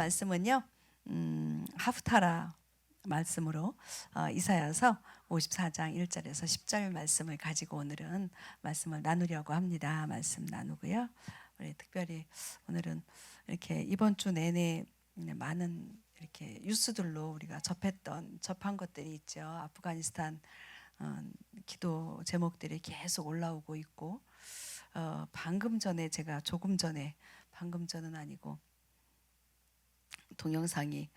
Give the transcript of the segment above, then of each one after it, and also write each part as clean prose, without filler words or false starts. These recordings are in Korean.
말씀은요, 하프타라 말씀으로 이사야서 54장 1절에서 10절 말씀을 가지고 오늘은 말씀을 나누려고 합니다. 말씀 나누고요. 우리 특별히 오늘은 이렇게 이번 주 내내 많은 이렇게 뉴스들로 우리가 접한 것들이 있죠. 아프가니스탄 기도 제목들이 계속 올라오고 있고, 방금 전에 방금 전은 아니고 동영상이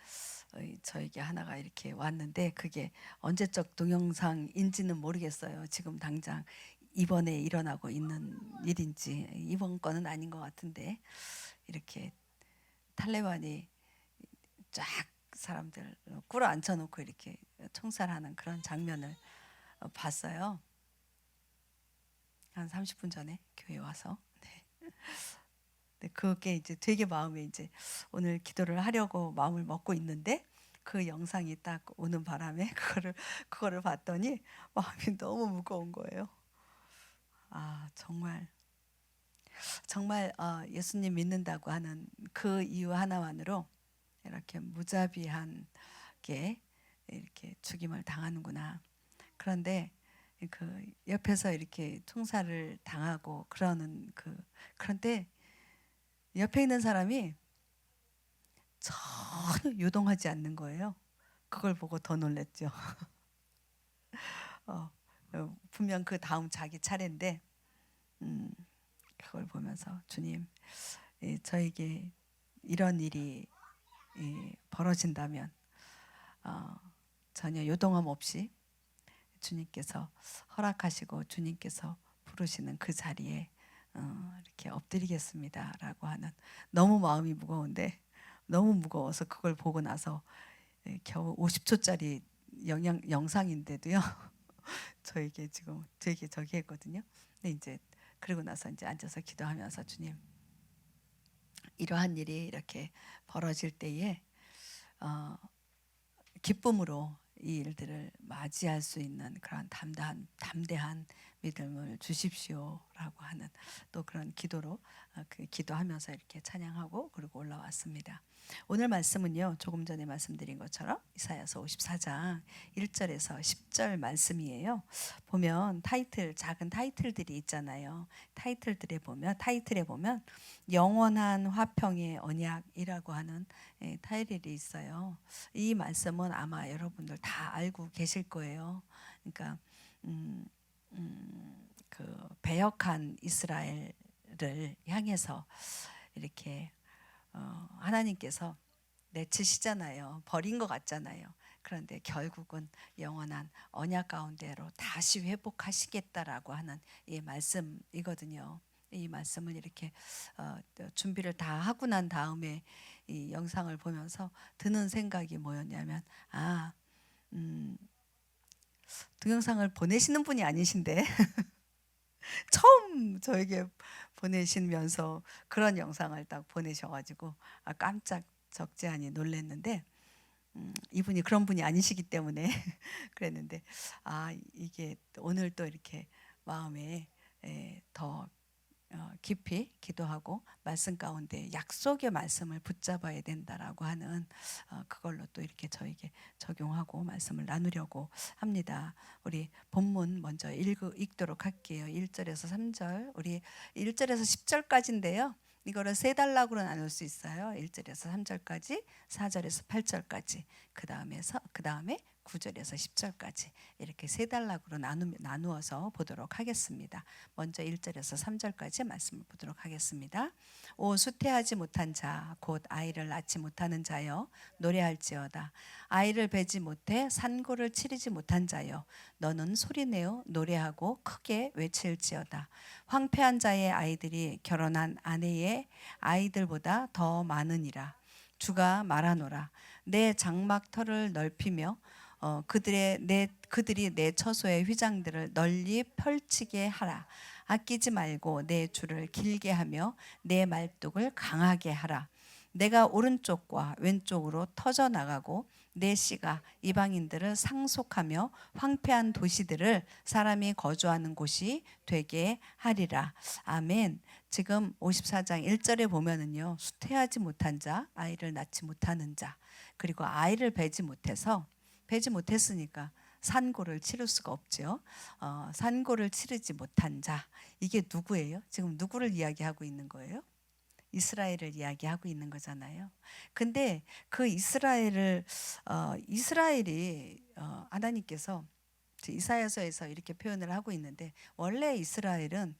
저에게 하나가 이렇게 왔는데, 그게 언제적 동영상인지는 모르겠어요. 지금 당장 이번에 일어나고 있는 일인지, 이번 거는 아닌 것 같은데, 이렇게 탈레반이 쫙 사람들 꿇어 앉혀놓고 이렇게 총살하는 그런 장면을 봤어요. 한 30분 전에 교회 와서. 네, 그게 이제 되게 마음에 이제 오늘 기도를 하려고 마음을 먹고 있는데, 그 영상이 딱 오는 바람에 그거를 봤더니 마음이 너무 무거운 거예요. 정말 예수님 믿는다고 하는 그 이유 하나만으로 이렇게 무자비하게 이렇게 죽임을 당하는구나. 그런데 그 옆에서 이렇게 총살을 당하고 그런데 옆에 있는 사람이 전혀 요동하지 않는 거예요. 그걸 보고 더 놀랐죠. 분명 그 다음 자기 차례인데, 그걸 보면서 주님, 저에게 이런 일이 벌어진다면 전혀 요동함 없이 주님께서 허락하시고 주님께서 부르시는 그 자리에 이렇게 엎드리겠습니다라고 하는, 너무 마음이 무거운데, 너무 무거워서 그걸 보고 나서 겨우 50초짜리 영상인데도요 저에게 지금 되게 저기 했거든요. 근데 이제 그러고 나서 이제 앉아서 기도하면서, 주님, 이러한 일이 이렇게 벌어질 때에 기쁨으로 이 일들을 맞이할 수 있는 그런 담대한 믿음을 주십시오라고 하는 또 그런 기도로 기도하면서 이렇게 찬양하고 그리고 올라왔습니다. 오늘 말씀은요, 조금 전에 말씀드린 것처럼 이사야서 54장 1절에서 10절 말씀이에요. 보면 작은 타이틀들이 있잖아요. 타이틀에 보면 영원한 화평의 언약이라고 하는 타이틀이 있어요. 이 말씀은 아마 여러분들 다 알고 계실 거예요. 그러니까 그 배역한 이스라엘을 향해서 이렇게 하나님께서 내치시잖아요. 버린 것 같잖아요. 그런데 결국은 영원한 언약 가운데로 다시 회복하시겠다라고 하는 이 말씀이거든요. 이 말씀을 이렇게 준비를 다 하고 난 다음에 이 영상을 보면서 드는 생각이 뭐였냐면, 동영상을 보내시는 분이 아니신데 처음 저에게 보내시면서 그런 영상을 딱 보내셔가지고 깜짝 적지 않이 놀랐는데, 이분이 그런 분이 아니시기 때문에 그랬는데, 이게 오늘 또 이렇게 마음에 더 깊이 기도하고 말씀 가운데 약속의 말씀을 붙잡아야 된다라고 하는 그걸로 또 이렇게 저에게 적용하고 말씀을 나누려고 합니다. 우리 본문 먼저 읽도록 할게요. 1절에서 3절, 우리 1절에서 10절까지인데요. 이거를 세 단락으로 나눌 수 있어요. 1절에서 3절까지, 4절에서 8절까지, 그 다음에 9절에서 10절까지 이렇게 세 단락으로 나누어서 보도록 하겠습니다. 먼저 1절에서 3절까지 말씀을 보도록 하겠습니다. 오 수태하지 못한 자, 곧 아이를 낳지 못하는 자여, 노래할지어다. 아이를 베지 못해 산고를 치르지 못한 자여, 너는 소리내어 노래하고 크게 외칠지어다. 황폐한 자의 아이들이 결혼한 아내의 아이들보다 더 많으니라. 주가 말하노라. 내 장막터를 넓히며 그들이 내 처소의 휘장들을 널리 펼치게 하라. 아끼지 말고 내 줄을 길게 하며 내 말뚝을 강하게 하라. 내가 오른쪽과 왼쪽으로 터져 나가고 내 씨가 이방인들을 상속하며 황폐한 도시들을 사람이 거주하는 곳이 되게 하리라. 아멘. 지금 54장 1절에 보면은요. 수태하지 못한 자, 아이를 낳지 못하는 자, 그리고 아이를 배지 못했으니까 산고를 치를 수가 없죠. 산고를 치르지 못한 자, 이게 누구예요? 지금 누구를 이야기하고 있는 거예요? 이스라엘을 이야기하고 있는 거잖아요. 근데 그 이스라엘이 하나님께서 이사야서에서 이렇게 표현을 하고 있는데, 원래 이스라엘은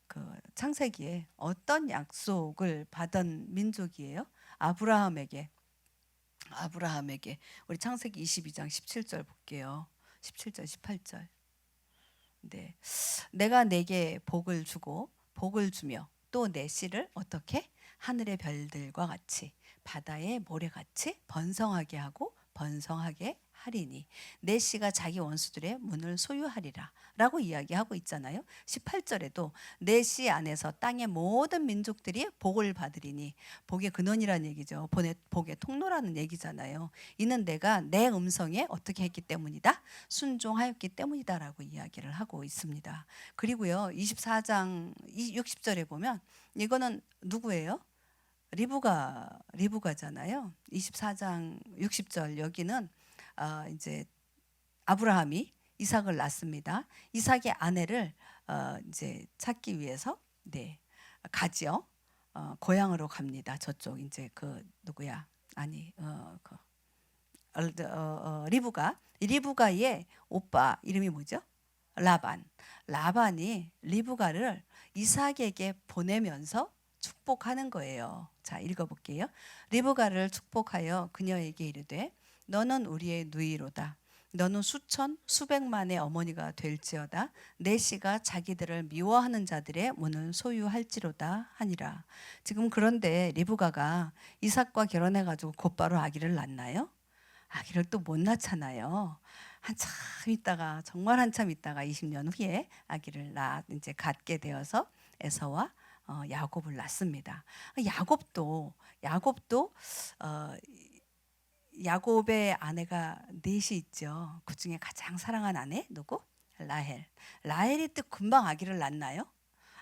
그 창세기에 어떤 약속을 받은 민족이에요? 아브라함에게 우리 창세기 22장 17절 볼게요. 17절 18절. 네. 내가 내게 복을 주며 또 내 씨를 어떻게 하늘의 별들과 같이 바다의 모래같이 번성하게 하고 번성하게 하리니 내 씨가 자기 원수들의 문을 소유하리라 라고 이야기하고 있잖아요. 18절에도 내 씨 안에서 땅의 모든 민족들이 복을 받으리니, 복의 근원이라는 얘기죠. 복의 통로라는 얘기잖아요. 이는 내가 내 음성에 어떻게 했기 때문이다? 순종하였기 때문이다 라고 이야기를 하고 있습니다. 그리고요 24장 60절에 보면 이거는 누구예요? 리브가잖아요. 24장 60절 여기는 이제 아브라함이 이삭을 낳습니다. 이삭의 아내를 이제 찾기 위해서 가지요. 고향으로 갑니다. 저쪽 이제 그 누구야? 아니 리브가의 오빠 이름이 뭐죠? 라반이 리브가를 이삭에게 보내면서 축복하는 거예요. 자, 읽어볼게요. 리브가를 축복하여 그녀에게 이르되 너는 우리의 누이로다. 너는 수천 수백만의 어머니가 될지어다. 내 씨가 자기들을 미워하는 자들의 문을 소유할지로다 하니라. 지금 그런데 리브가가 이삭과 결혼해가지고 곧바로 아기를 낳나요? 아기를 또 못 낳잖아요. 정말 한참 있다가 20년 후에 아기를 이제 갖게 되어서 에서와 야곱을 낳습니다. 야곱도 야곱의 아내가 넷이 있죠. 그 중에 가장 사랑한 아내 누구? 라헬이 또 금방 아기를 낳나요?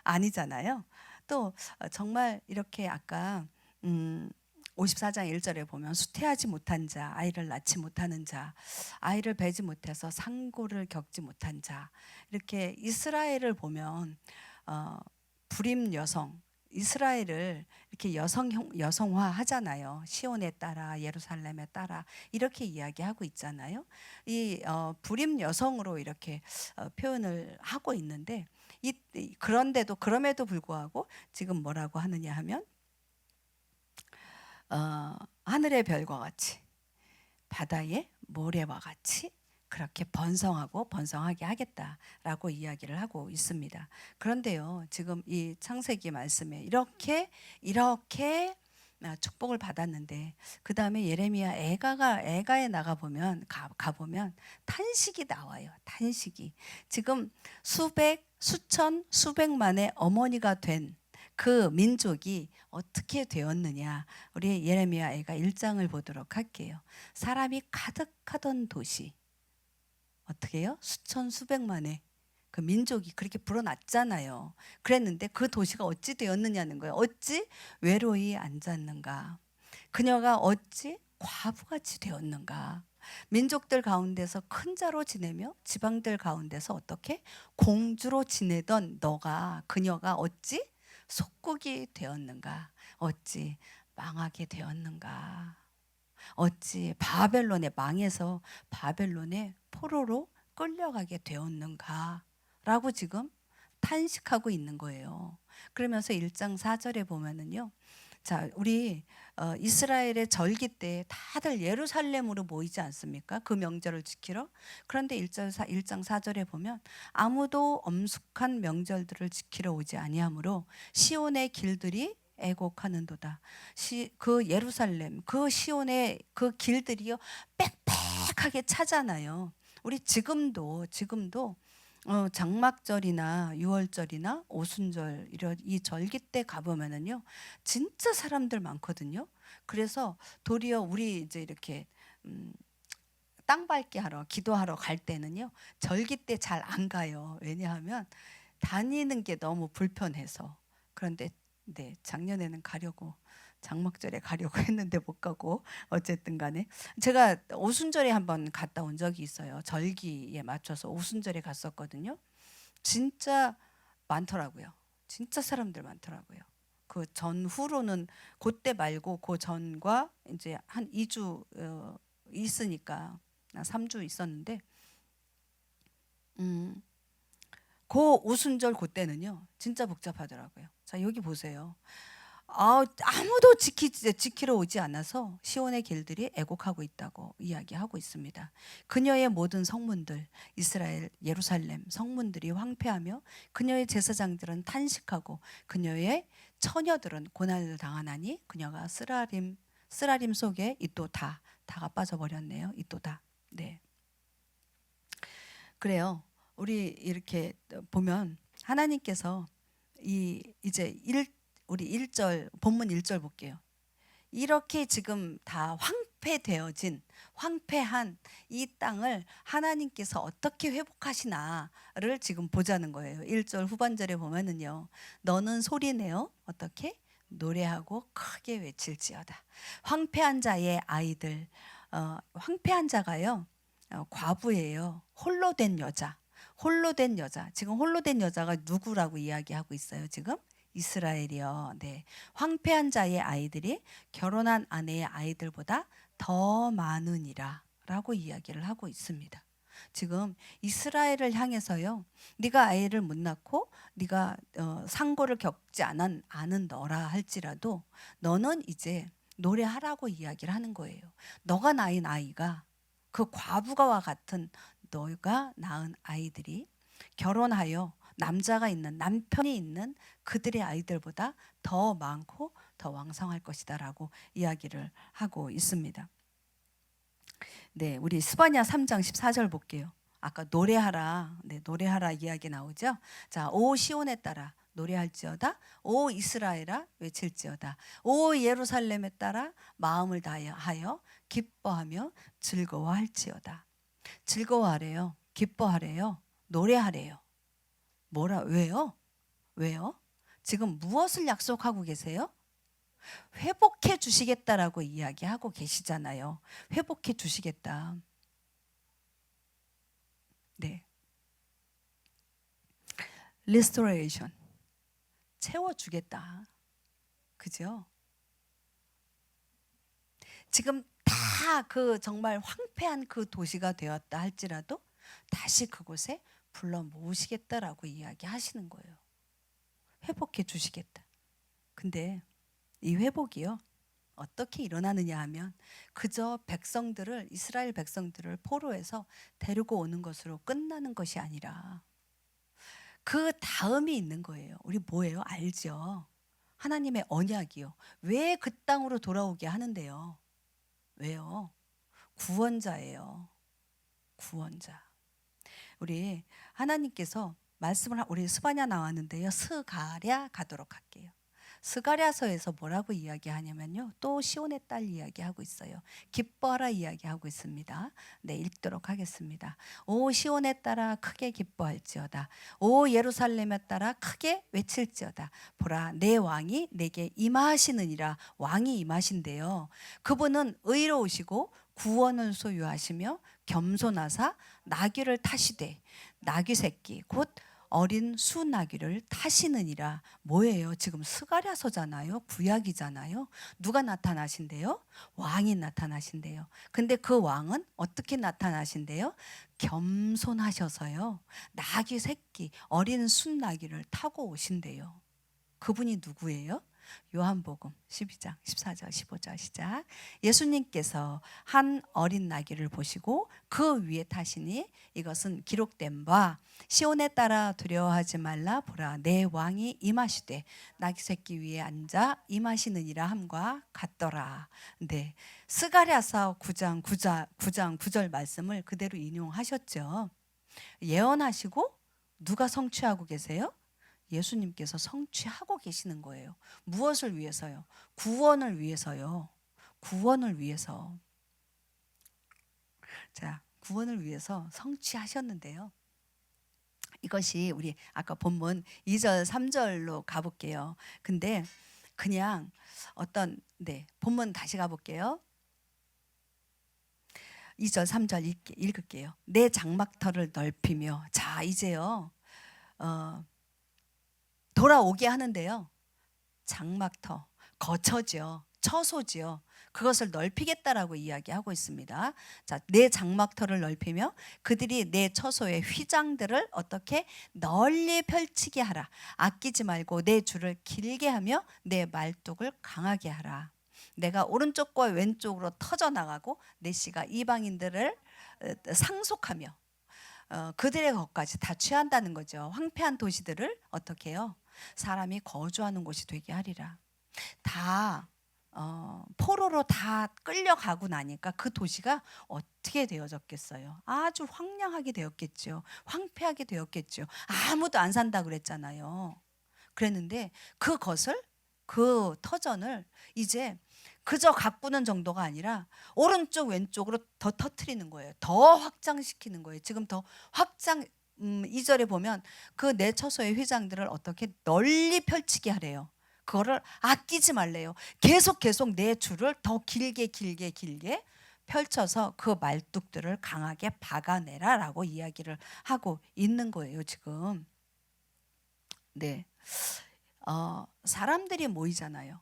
아니잖아요. 또 정말 이렇게 아까 54장 1절에 보면 수태하지 못한 자, 아이를 낳지 못하는 자, 아이를 배지 못해서 상고를 겪지 못한 자, 이렇게 이스라엘을 보면 불임 여성, 이스라엘을 이렇게 여성화 하잖아요. 시온에 따라 예루살렘에 따라 이렇게 이야기하고 있잖아요. 이 불임 여성으로 이렇게 표현을 하고 있는데 그럼에도 불구하고 지금 뭐라고 하느냐 하면 하늘의 별과 같이 바다의 모래와 같이 그렇게 번성하게 하겠다라고 이야기를 하고 있습니다. 그런데요, 지금 이 창세기 말씀에 이렇게 축복을 받았는데 그 다음에 예레미야 애가에 가보면 탄식이 나와요. 탄식이. 지금 수천 수백만의 어머니가 된 그 민족이 어떻게 되었느냐, 우리 예레미야 애가 1장을 보도록 할게요. 사람이 가득하던 도시, 어떻게 해요? 수천 수백만의 그 민족이 그렇게 불어났잖아요. 그랬는데 그 도시가 어찌 되었느냐는 거예요. 어찌 외로이 앉았는가? 그녀가 어찌 과부같이 되었는가? 민족들 가운데서 큰 자로 지내며 지방들 가운데서 어떻게 공주로 지내던 그녀가 어찌 속국이 되었는가? 어찌 망하게 되었는가? 어찌 망해서 바벨론의 포로로 끌려가게 되었는가? 라고 지금 탄식하고 있는 거예요. 그러면서 1장 4절에 보면은요. 자, 우리 이스라엘의 절기 때 다들 예루살렘으로 모이지 않습니까? 그 명절을 지키러. 그런데 1장 4절에 보면 아무도 엄숙한 명절들을 지키러 오지 아니하므로 시온의 길들이 애곡하는도다. 그 예루살렘, 그 시온의 그 길들이요 빽빽하게 차잖아요. 우리 지금도 장막절이나 유월절이나 오순절 이 절기 때 가보면은요 진짜 사람들 많거든요. 그래서 도리어 우리 이제 이렇게 땅 밟기 하러 기도하러 갈 때는요 절기 때 잘 안 가요. 왜냐하면 다니는 게 너무 불편해서. 그런데 네, 작년에는 가려고 장막절에 가려고 했는데 못 가고 어쨌든 간에 제가 오순절에 한번 갔다 온 적이 있어요. 절기에 맞춰서 오순절에 갔었거든요. 진짜 많더라고요. 진짜 사람들 많더라고요. 그 전후로는 그때 말고 그 전과 이제 한 2주 있으니까 3주 있었는데 음, 그 오순절 그때는요 진짜 복잡하더라고요. 자 여기 보세요. 아무도 지키러 오지 않아서 시온의 길들이 애곡하고 있다고 이야기하고 있습니다. 그녀의 모든 성문들, 이스라엘 예루살렘 성문들이 황폐하며 그녀의 제사장들은 탄식하고 그녀의 처녀들은 고난을 당하나니 그녀가 쓰라림 속에 이또 다가 빠져버렸네요. 이또 다. 네. 그래요. 우리 이렇게 보면 하나님께서 이제 우리 1절 본문 1절 볼게요. 이렇게 지금 다 황폐한 이 땅을 하나님께서 어떻게 회복하시나를 지금 보자는 거예요. 1절 후반절에 보면은요. 너는 소리내어 어떻게 노래하고 크게 외칠지어다. 황폐한 자의 아이들, 황폐한 자가요. 과부예요. 홀로 된 여자. 지금 홀로 된 여자가 누구라고 이야기하고 있어요, 지금? 이스라엘이요. 네. 황폐한 자의 아이들이 결혼한 아내의 아이들보다 더 많으니라 라고 이야기를 하고 있습니다. 지금 이스라엘을 향해서요. 네가 아이를 못 낳고 네가 상고를 겪지 않은 너라 할지라도 너는 이제 노래하라고 이야기를 하는 거예요. 너가 낳은 아이가 그 과부가와 같은 너가 낳은 아이들이 결혼하여 남편이 있는 그들의 아이들보다 더 많고 더 왕성할 것이다라고 이야기를 하고 있습니다. 네, 우리 스바냐 3장 14절 볼게요. 아까 노래하라, 네, 노래하라 이야기 나오죠. 자, 오 시온에 따라 노래할지어다, 오 이스라엘아 외칠지어다, 오 예루살렘에 따라 마음을 다하여 기뻐하며 즐거워할지어다. 즐거워하래요. 기뻐하래요. 노래하래요. 왜요? 왜요? 지금 무엇을 약속하고 계세요? 회복해 주시겠다라고 이야기하고 계시잖아요. 회복해 주시겠다. 네. restoration. 채워주겠다. 그죠? 지금 다 그 정말 황폐한 그 도시가 되었다 할지라도 다시 그곳에 불러 모으시겠다라고 이야기하시는 거예요. 회복해 주시겠다. 근데 이 회복이요. 어떻게 일어나느냐 하면 그저 이스라엘 백성들을 포로에서 데리고 오는 것으로 끝나는 것이 아니라 그 다음이 있는 거예요. 우리 뭐예요? 알죠? 하나님의 언약이요. 왜 그 땅으로 돌아오게 하는데요? 왜요? 구원자예요. 구원자. 우리 하나님께서 우리 스바냐 나왔는데요. 스가랴 가도록 할게요. 스가랴서에서 뭐라고 이야기하냐면요. 또 시온의 딸 이야기하고 있어요. 기뻐하라 이야기하고 있습니다. 네, 읽도록 하겠습니다. 오 시온의 딸아 크게 기뻐할지어다. 오 예루살렘의 딸아 크게 외칠지어다. 보라 내 왕이 내게 임하시느니라. 왕이 임하신대요. 그분은 의로우시고 구원을 소유하시며 겸손하사 나귀를 타시되 나귀 새끼 곧 어린 수 나귀를 타시느니라. 뭐예요? 지금 스가랴서잖아요. 구약이잖아요. 누가 나타나신대요? 왕이 나타나신대요. 근데 그 왕은 어떻게 나타나신대요? 겸손하셔서요. 나귀 새끼 어린 수 나귀를 타고 오신대요. 그분이 누구예요? 요한복음 12장 14절 15절 시작. 예수님께서 한 어린 나귀를 보시고 그 위에 타시니 이것은 기록된 바 시온에 따라 두려워하지 말라. 보라 내 왕이 임하시되 나귀 새끼 위에 앉아 임하시느니라 함과 같더라. 네, 스가랴서 9장 9절 말씀을 그대로 인용하셨죠. 예언하시고 누가 성취하고 계세요? 예수님께서 성취하고 계시는 거예요. 무엇을 위해서요? 구원을 위해서요. 구원을 위해서. 자, 구원을 위해서 성취하셨는데요. 이것이 우리 아까 본문 2절 3절로 가볼게요. 근데 그냥 본문 다시 가볼게요. 2절 3절 읽을게요. 내 장막터를 넓히며. 자, 이제요 돌아오게 하는데요, 장막터, 거처지요, 처소지요, 그것을 넓히겠다라고 이야기하고 있습니다. 자, 내 장막터를 넓히며 그들이 내 처소의 휘장들을 어떻게 널리 펼치게 하라. 아끼지 말고 내 줄을 길게 하며 내 말뚝을 강하게 하라. 내가 오른쪽과 왼쪽으로 터져 나가고 내 씨가 이방인들을 상속하며 그들의 것까지 다 취한다는 거죠. 황폐한 도시들을 어떻게 해요? 사람이 거주하는 곳이 되게 하리라. 다 포로로 다 끌려가고 나니까 그 도시가 어떻게 되어졌겠어요? 아주 황량하게 되었겠죠. 황폐하게 되었겠죠. 아무도 안 산다 그랬잖아요. 그랬는데 그것을, 그 터전을 이제 그저 가꾸는 정도가 아니라 오른쪽 왼쪽으로 더 터트리는 거예요. 더 확장시키는 거예요. 지금 더 확장, 2절에 보면 그 내 처소의 휘장들을 어떻게 널리 펼치게 하래요. 그거를 아끼지 말래요. 계속 내 줄을 더 길게 펼쳐서 그 말뚝들을 강하게 박아내라라고 이야기를 하고 있는 거예요, 지금. 네, 사람들이 모이잖아요.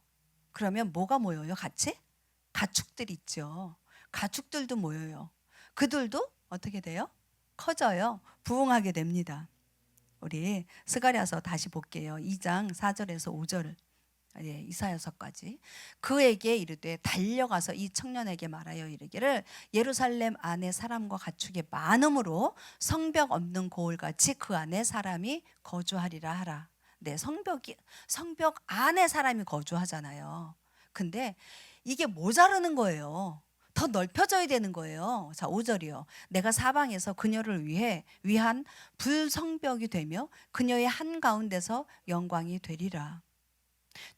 그러면 뭐가 모여요? 같이? 가축들 있죠. 가축들도 모여요. 그들도 어떻게 돼요? 커져요. 부흥하게 됩니다. 우리 스가랴서 다시 볼게요. 2장 4절에서 5절. 이사야서까지. 그에게 이르되 달려가서 이 청년에게 말하여 이르기를 예루살렘 안에 사람과 가축이 많음으로 성벽 없는 고을같이 그 안에 사람이 거주하리라 하라. 네, 성벽 안에 사람이 거주하잖아요. 근데 이게 모자르는 거예요. 더 넓혀져야 되는 거예요. 자, 5절이요. 내가 사방에서 그녀를 위한 불성벽이 되며 그녀의 한가운데서 영광이 되리라.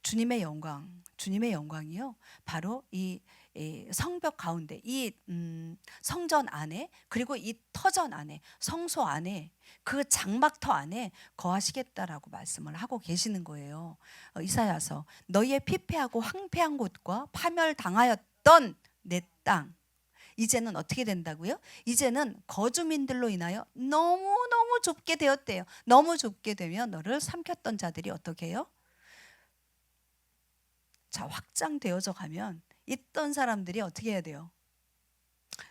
주님의 영광이요, 바로 이 성벽 가운데, 이 성전 안에, 그리고 이 터전 안에, 성소 안에, 그 장막터 안에 거하시겠다라고 말씀을 하고 계시는 거예요. 이사야서, 너희의 피폐하고 황폐한 곳과 파멸당하였던 내 땅, 이제는 어떻게 된다고요? 이제는 거주민들로 인하여 너무너무 좁게 되었대요. 너무 좁게 되면 너를 삼켰던 자들이 어떻게 해요? 자, 확장되어져 가면 있던 사람들이 어떻게 해야 돼요?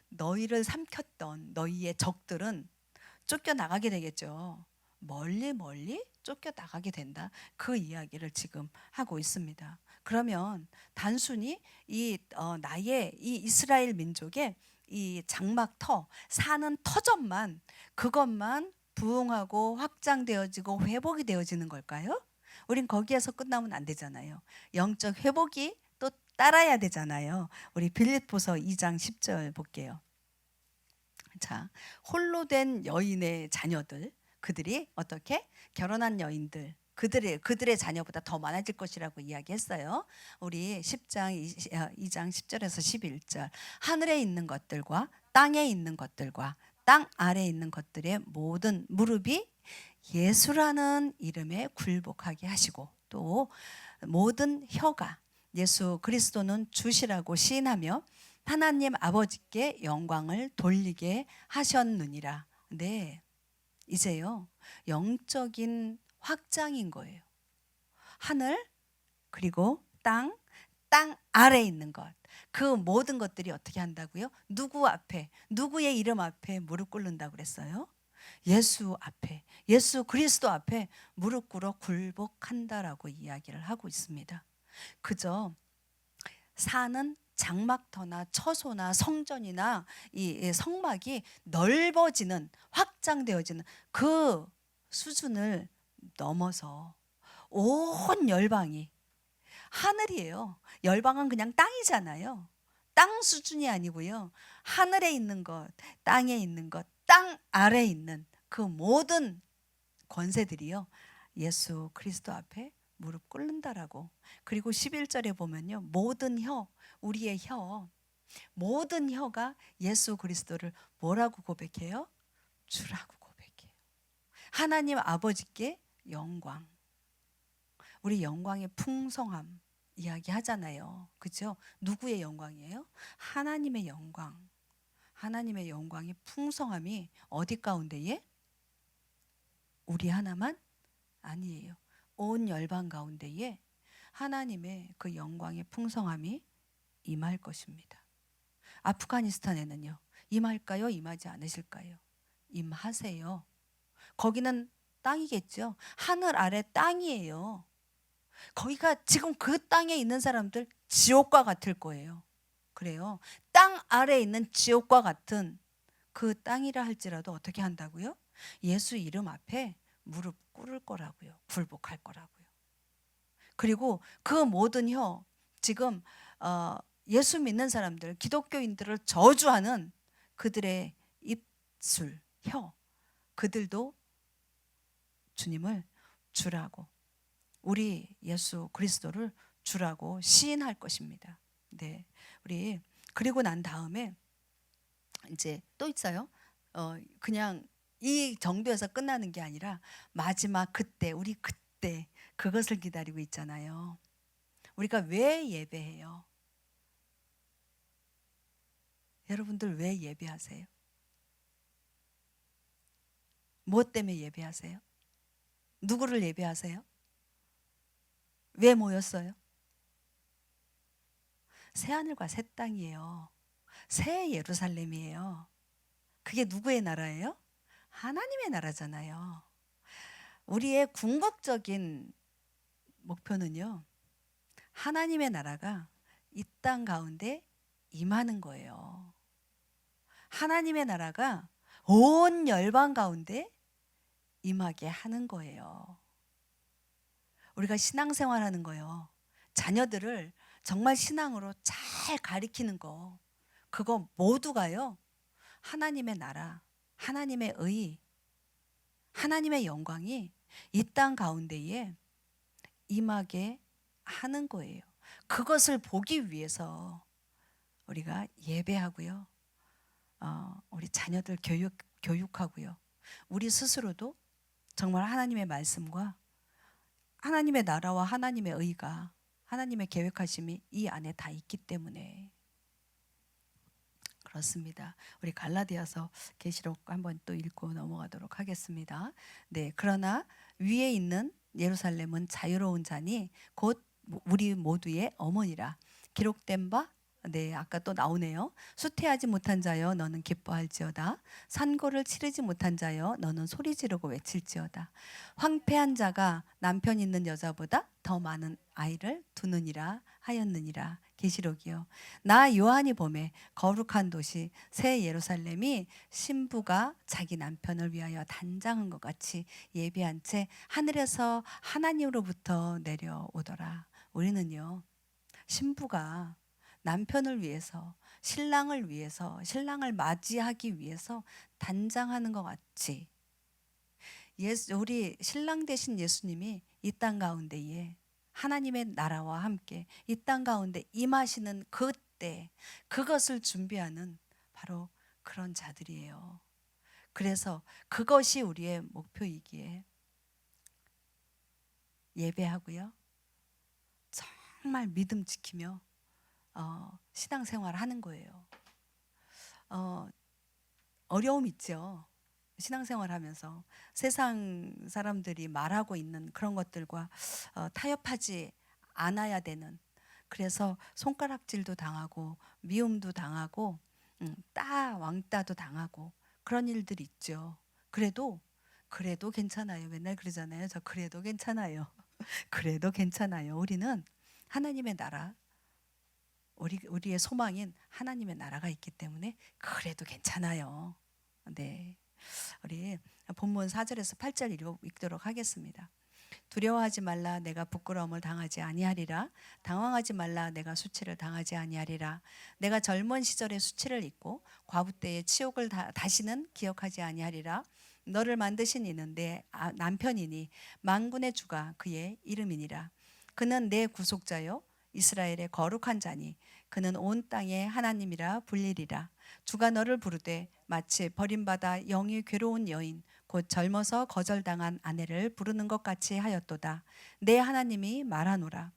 너희를 삼켰던 너희의 적들은 쫓겨나가게 되겠죠. 멀리 쫓겨나가게 된다. 그 이야기를 지금 하고 있습니다. 그러면 단순히 나의 이 이스라엘 민족의 이 장막터, 사는 터전만, 그것만 부흥하고 확장되어지고 회복이 되어지는 걸까요? 우린 거기에서 끝나면 안 되잖아요. 영적 회복이 또 따라야 되잖아요. 우리 빌립보서 2장 10절 볼게요. 자, 홀로 된 여인의 자녀들, 그들이 어떻게 결혼한 여인들, 그들의 자녀보다 더 많아질 것이라고 이야기했어요. 우리 2장 10절에서 11절. 하늘에 있는 것들과 땅에 있는 것들과 땅 아래에 있는 것들의 모든 무릎이 예수라는 이름에 굴복하게 하시고, 또 모든 혀가 예수 그리스도는 주시라고 시인하며 하나님 아버지께 영광을 돌리게 하셨느니라. 네, 이제요 영적인 확장인 거예요. 하늘, 그리고 땅 아래에 있는 것, 그 모든 것들이 어떻게 한다고요? 누구 앞에, 누구의 이름 앞에 무릎 꿇는다고 그랬어요? 예수 앞에, 예수 그리스도 앞에 무릎 꿇어 굴복한다라고 이야기를 하고 있습니다. 그저 사는 장막터나 처소나 성전이나 이 성막이 넓어지는, 확장되어지는 그 수준을 넘어서 온 열방이, 하늘이에요. 열방은 그냥 땅이잖아요. 땅 수준이 아니고요, 하늘에 있는 것, 땅에 있는 것, 땅 아래에 있는 그 모든 권세들이요, 예수 그리스도 앞에 무릎 꿇는다라고. 그리고 11절에 보면요, 모든 혀, 우리의 혀, 모든 혀가 예수 그리스도를 뭐라고 고백해요? 주라고 고백해요. 하나님 아버지께 영광. 우리 영광의 풍성함 이야기하잖아요. 그죠? 누구의 영광이에요? 하나님의 영광. 하나님의 영광의 풍성함이 어디 가운데에? 우리 하나만 아니에요. 온 열방 가운데에 하나님의 그 영광의 풍성함이 임할 것입니다. 아프가니스탄에는요, 임할까요? 임하지 않으실까요? 임하세요. 거기는 땅이겠죠. 하늘 아래 땅이에요. 거기가 지금 그 땅에 있는 사람들 지옥과 같을 거예요. 그래요. 땅 아래에 있는 지옥과 같은 그 땅이라 할지라도 어떻게 한다고요? 예수 이름 앞에 무릎 꿇을 거라고요. 굴복할 거라고요. 그리고 그 모든 지금 예수 믿는 사람들, 기독교인들을 저주하는 그들의 입술, 그들도 주님을 주라고, 우리 예수 그리스도를 주라고 시인할 것입니다. 네, 우리 그리고 난 다음에 이제 또 있어요. 그냥 이 정도에서 끝나는 게 아니라 마지막 그때, 우리 그때 그것을 기다리고 있잖아요. 우리가 왜 예배해요? 여러분들 왜 예배하세요? 무엇 때문에 예배하세요? 누구를 예배하세요? 왜 모였어요? 새하늘과 새 땅이에요. 새 예루살렘이에요. 그게 누구의 나라예요? 하나님의 나라잖아요. 우리의 궁극적인 목표는요, 하나님의 나라가 이 땅 가운데 임하는 거예요. 하나님의 나라가 온 열방 가운데 임하게 하는 거예요. 우리가 신앙생활하는 거요, 자녀들을 정말 신앙으로 잘 가리키는 거, 그거 모두가요, 하나님의 나라, 하나님의 의, 하나님의 영광이 이 땅 가운데에 임하게 하는 거예요. 그것을 보기 위해서 우리가 예배하고요, 우리 자녀들 교육하고요, 우리 스스로도 정말 하나님의 말씀과 하나님의 나라와 하나님의 의가, 하나님의 계획하심이 이 안에 다 있기 때문에 그렇습니다. 우리 갈라디아서 계시록 한번 또 읽고 넘어가도록 하겠습니다. 네, 그러나 위에 있는 예루살렘은 자유로운 자니 곧 우리 모두의 어머니라. 기록된 바, 네, 아까 또 나오네요. 수태하지 못한 자여 너는 기뻐할지어다. 산고를 치르지 못한 자여 너는 소리 지르고 외칠지어다. 황폐한 자가 남편 있는 여자보다 더 많은 아이를 두느니라 하였느니라. 계시록이요. 나 요한이 보매 거룩한 도시 새 예루살렘이 신부가 자기 남편을 위하여 단장한 것 같이 예비한 채 하늘에서 하나님으로부터 내려오더라. 우리는요, 신부가 남편을 위해서, 신랑을 위해서, 신랑을 맞이하기 위해서 단장하는 것 같이 우리 신랑 되신 예수님이 이 땅 가운데에 하나님의 나라와 함께 이 땅 가운데 임하시는 그때, 그것을 준비하는 바로 그런 자들이에요. 그래서 그것이 우리의 목표이기에 예배하고요, 정말 믿음 지키며 신앙생활 하는 거예요. 어려움 있죠. 신앙생활 하면서 세상 사람들이 말하고 있는 그런 것들과 타협하지 않아야 되는, 그래서 손가락질도 당하고 미움도 당하고 왕따도 당하고 그런 일들이 있죠. 그래도 괜찮아요. 맨날 그러잖아요. 저 그래도 괜찮아요. 그래도 괜찮아요. 우리는 하나님의 나라, 우리의 소망인 하나님의 나라가 있기 때문에 그래도 괜찮아요. 네, 우리 본문 4절에서 8절 읽도록 하겠습니다. 두려워하지 말라. 내가 부끄러움을 당하지 아니하리라. 당황하지 말라. 내가 수치를 당하지 아니하리라. 내가 젊은 시절의 수치를 잊고 과부 때의 치욕을 다시는 기억하지 아니하리라. 너를 만드신 이는 내 남편이니 만군의 주가 그의 이름이니라. 그는 내 구속자요 이스라엘의 거룩한 자니 그는 온 땅의 하나님이라 불리리라. 주가 너를 부르되 마치 버림받아 영이 괴로운 여인 곧 젊어서 거절당한 아내를 부르는 것 같이 하였도다. 내 하나님이 말하노라.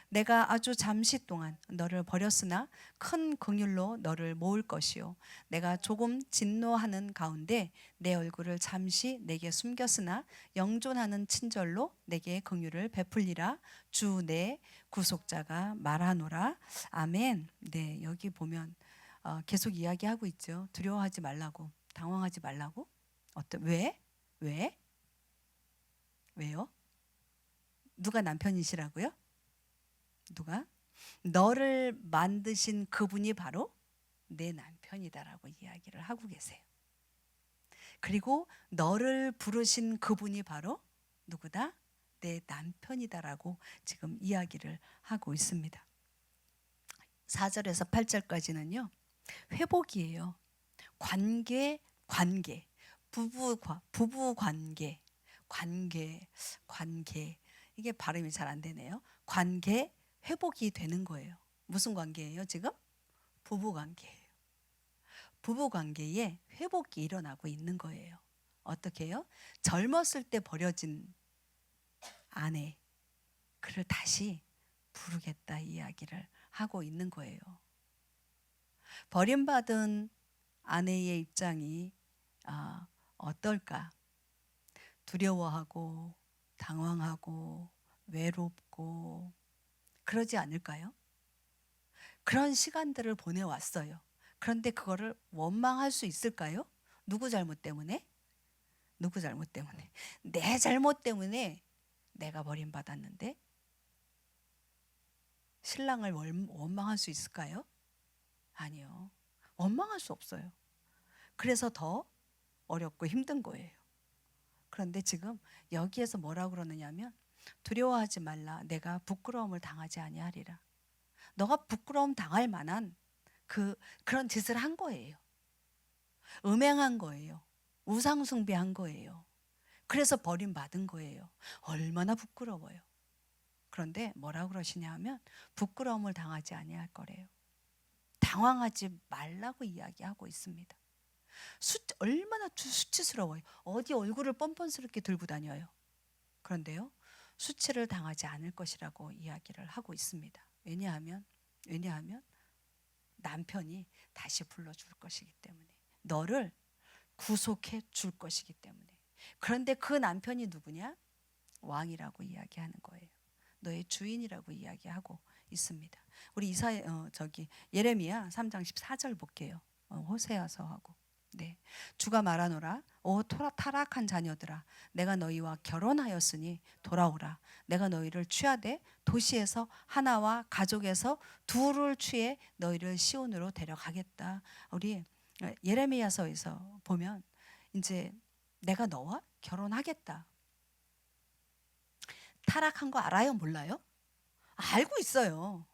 내가 아주 잠시 동안 너를 버렸으나 큰 긍휼로 너를 모을 것이요 내가 조금 진노하는 가운데 내 얼굴을 잠시 내게 숨겼으나 영존하는 친절로 내게 긍휼을 베풀리라. 주 내 구속자가 말하노라. 아멘. 네, 여기 보면 계속 이야기하고 있죠. 두려워하지 말라고, 당황하지 말라고. 왜? 왜? 왜요? 누가 남편이시라고요? 누가? 너를 만드신 그분이 바로 내 남편이다라고 이야기를 하고 계세요. 그리고 너를 부르신 그분이 바로 누구다? 내 남편이다라고 지금 이야기를 하고 있습니다. 4절에서 8절까지는요. 회복이에요. 관계, 부부 관계. 이게 발음이 잘 안 되네요. 관계 회복이 되는 거예요. 무슨 관계예요, 지금? 부부 관계예요. 부부 관계에 회복이 일어나고 있는 거예요. 어떻게 해요? 젊었을 때 버려진 아내, 그를 다시 부르겠다 이야기를 하고 있는 거예요. 버림받은 아내의 입장이 어떨까? 두려워하고 당황하고 외롭고 그러지 않을까요? 그런 시간들을 보내왔어요. 그런데 그거를 원망할 수 있을까요? 누구 잘못 때문에? 누구 잘못 때문에? 내 잘못 때문에 내가 버림받았는데 신랑을 원망할 수 있을까요? 아니요. 원망할 수 없어요. 그래서 더 어렵고 힘든 거예요. 그런데 지금 여기에서 뭐라고 그러느냐면 두려워하지 말라. 내가 부끄러움을 당하지 아니하리라. 너가 부끄러움 당할 만한 그런 짓을 한 거예요. 음행한 거예요. 우상 숭배한 거예요. 그래서 버림받은 거예요. 얼마나 부끄러워요. 그런데 뭐라고 그러시냐 하면 부끄러움을 당하지 아니할 거래요. 당황하지 말라고 이야기하고 있습니다. 얼마나 수치스러워요. 어디 얼굴을 뻔뻔스럽게 들고 다녀요. 그런데요, 수치를 당하지 않을 것이라고 이야기를 하고 있습니다. 왜냐하면 남편이 다시 불러줄 것이기 때문에, 너를 구속해 줄 것이기 때문에. 그런데 그 남편이 누구냐? 왕이라고 이야기하는 거예요. 너의 주인이라고 이야기하고 있습니다. 우리 예레미야 3장 14절 볼게요. 호세아서하고. 네. 주가 말하노라. 오 타락한 자녀들아, 내가 너희와 결혼하였으니 돌아오라. 내가 너희를 취하되 도시에서 하나와 가족에서 둘을 취해 너희를 시온으로 데려가겠다. 우리 예레미야서에서 보면 이제 내가 너와 결혼하겠다. 타락한 거 알아요? 몰라요? 알고 있어요.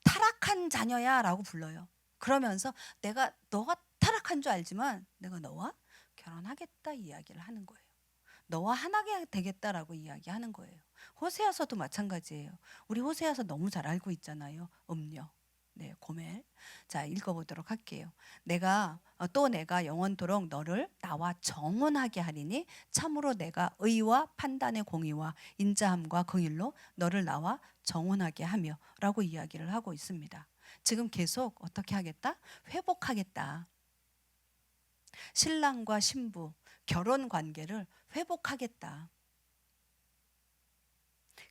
타락한 자녀야라고 불러요. 그러면서 너가 타락한 줄 알지만 내가 너와 결혼하겠다 이야기를 하는 거예요. 너와 하나가 되겠다라고 이야기하는 거예요. 호세아서도 마찬가지예요. 우리 호세아서 너무 잘 알고 있잖아요. 음녀. 네, 고멜. 자, 읽어보도록 할게요. 내가 영원토록 너를 나와 정혼하게 하리니 참으로 내가 의와 판단의 공의와 인자함과 긍휼로 너를 나와 정혼하게 하며 라고 이야기를 하고 있습니다. 지금 계속 어떻게 하겠다? 회복하겠다. 신랑과 신부 결혼 관계를 회복하겠다.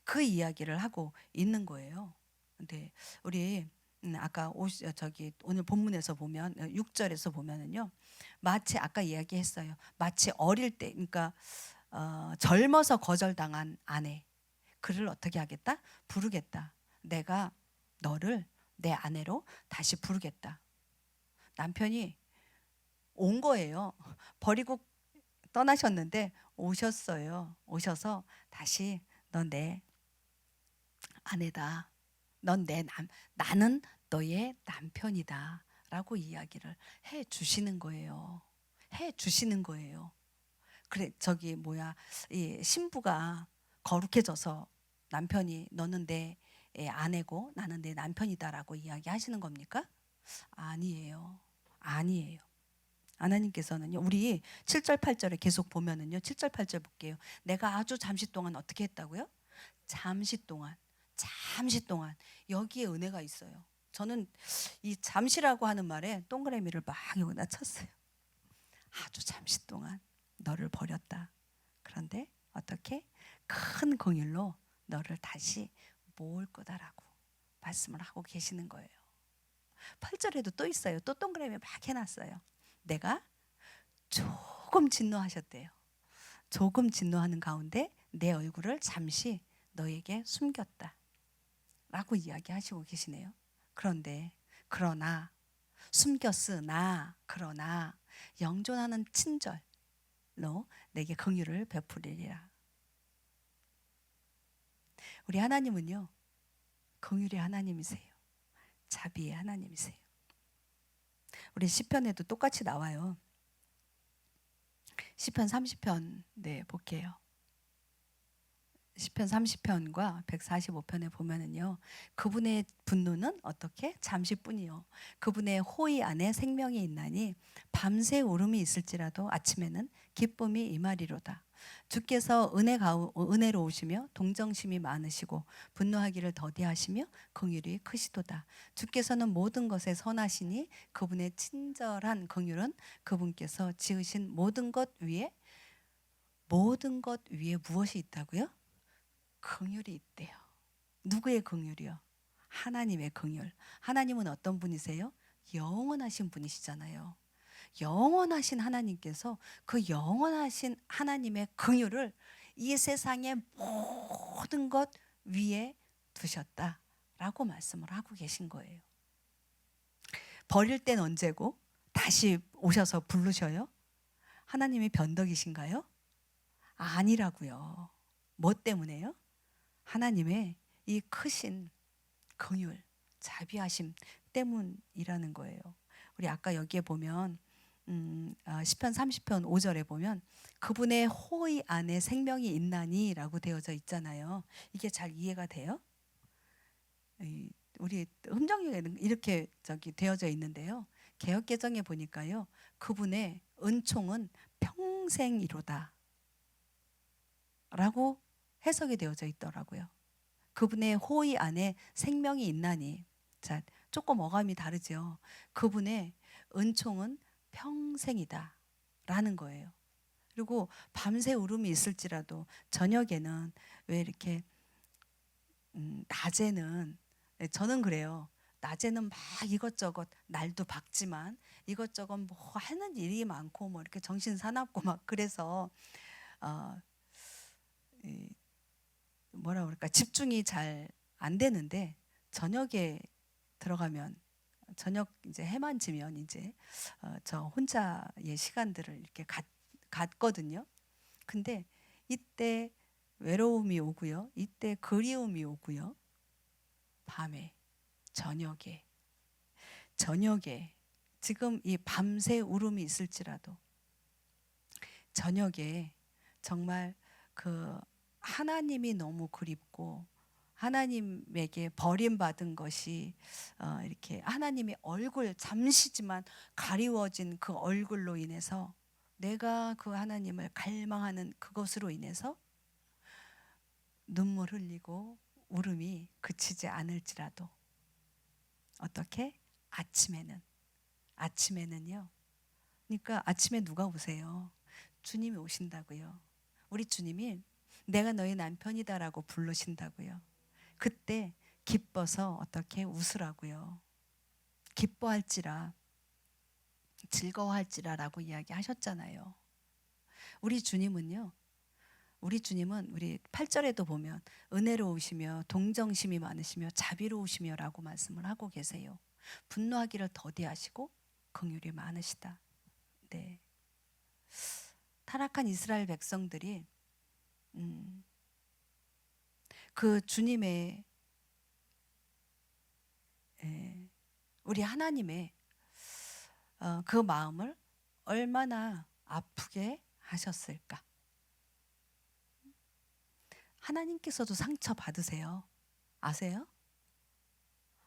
그 이야기를 하고 있는 거예요. 근데 우리 아까 오늘 본문에서 보면 6절에서 보면은요. 마치 아까 이야기했어요. 마치 어릴 때, 그러니까 젊어서 거절당한 아내, 그를 어떻게 하겠다? 부르겠다. 내가 너를 내 아내로 다시 부르겠다. 남편이 온 거예요. 버리고 떠나셨는데 오셨어요. 오셔서 다시 넌 내 아내다. 나는 너의 남편이다. 라고 이야기를 해 주시는 거예요. 해 주시는 거예요. 그래, 이 신부가 거룩해져서 남편이 너는 내 아내고 나는 내 남편이다라고 이야기하시는 겁니까? 아니에요. 아니에요. 하나님께서는요. 우리 7절 8절에 계속 보면은요. 7절 8절 볼게요. 내가 아주 잠시 동안 어떻게 했다고요? 잠시 동안. 잠시 동안 여기에 은혜가 있어요. 저는 이 잠시라고 하는 말에 동그라미를 막 여기다 쳤어요. 아주 잠시 동안 너를 버렸다. 그런데 어떻게? 큰 긍휼로 너를 다시 모을 거다라고 말씀을 하고 계시는 거예요. 8절에도 또 있어요. 또 동그라미 막 해놨어요. 내가 조금 진노하셨대요. 조금 진노하는 가운데 내 얼굴을 잠시 너에게 숨겼다 라고 이야기하시고 계시네요. 그러나 숨겼으나 그러나 영존하는 친절로 내게 긍휼을 베푸리라. 우리 하나님은요, 긍휼의 하나님이세요. 자비의 하나님이세요. 우리 시편에도 똑같이 나와요. 시편 30편 볼게요. 시편 30편과 145편에 보면은요. 그분의 분노는 어떻게? 잠시뿐이요. 그분의 호의 안에 생명이 있나니 밤새 울음이 있을지라도 아침에는 기쁨이 임하리로다. 주께서 은혜로 오시며 동정심이 많으시고 분노하기를 더디하시며 긍휼이 크시도다. 주께서는 모든 것에 선하시니 그분의 친절한 긍휼은 그분께서 지으신 모든 것 위에 무엇이 있다고요? 긍휼이 있대요. 누구의 긍휼이요? 하나님의 긍휼. 하나님은 어떤 분이세요? 영원하신 분이시잖아요. 영원하신 하나님께서 그 영원하신 하나님의 긍휼을 이 세상의 모든 것 위에 두셨다라고 말씀을 하고 계신 거예요. 버릴 땐 언제고 다시 오셔서 부르셔요? 하나님이 변덕이신가요? 아니라고요. 뭐 때문에요? 하나님의 이 크신 긍휼, 자비하심 때문이라는 거예요. 우리 아까 여기에 보면 시편 30편 5절에 보면 그분의 호의 안에 생명이 있나니라고 되어져 있잖아요. 이게 잘 이해가 돼요? 우리 흠정역에는 이렇게 되어져 있는데요. 개역개정에 보니까요. 그분의 은총은 평생이로다 라고 해석이 되어져 있더라고요. 그분의 호의 안에 생명이 있나니. 자, 조금 어감이 다르죠. 그분의 은총은 평생이다 라는 거예요. 그리고 밤새 울음이 있을지라도 저녁에는 왜 이렇게 낮에는, 저는 그래요. 낮에는 막 이것저것 날도 밝지만 이것저것 뭐 하는 일이 많고 뭐 이렇게 정신 사납고 막 그래서 뭐라 그럴까 집중이 잘 안 되는데 저녁에 들어가면 저녁 이제 해만 지면 이제 저 혼자의 시간들을 이렇게 갖거든요. 근데 이때 외로움이 오고요. 이때 그리움이 오고요. 밤에 저녁에 지금 이 밤새 울음이 있을지라도 저녁에 정말 그 하나님이 너무 그립고 하나님에게 버림받은 것이 이렇게 하나님의 얼굴 잠시지만 가리워진 그 얼굴로 인해서 내가 그 하나님을 갈망하는 그것으로 인해서 눈물 흘리고 울음이 그치지 않을지라도 어떻게? 아침에는요. 그러니까 아침에 누가 오세요? 주님이 오신다고요. 우리 주님이 내가 너희 남편이다라고 부르신다고요. 그때 기뻐서 어떻게 웃으라고요. 기뻐할지라 즐거워할지라라고 이야기하셨잖아요. 우리 주님은 우리 8절에도 보면 은혜로우시며 동정심이 많으시며 자비로우시며라고 말씀을 하고 계세요. 분노하기를 더디하시고 긍휼이 많으시다. 네. 타락한 이스라엘 백성들이 그 주님의 우리 하나님의 그 마음을 얼마나 아프게 하셨을까? 하나님께서도 상처 받으세요. 아세요?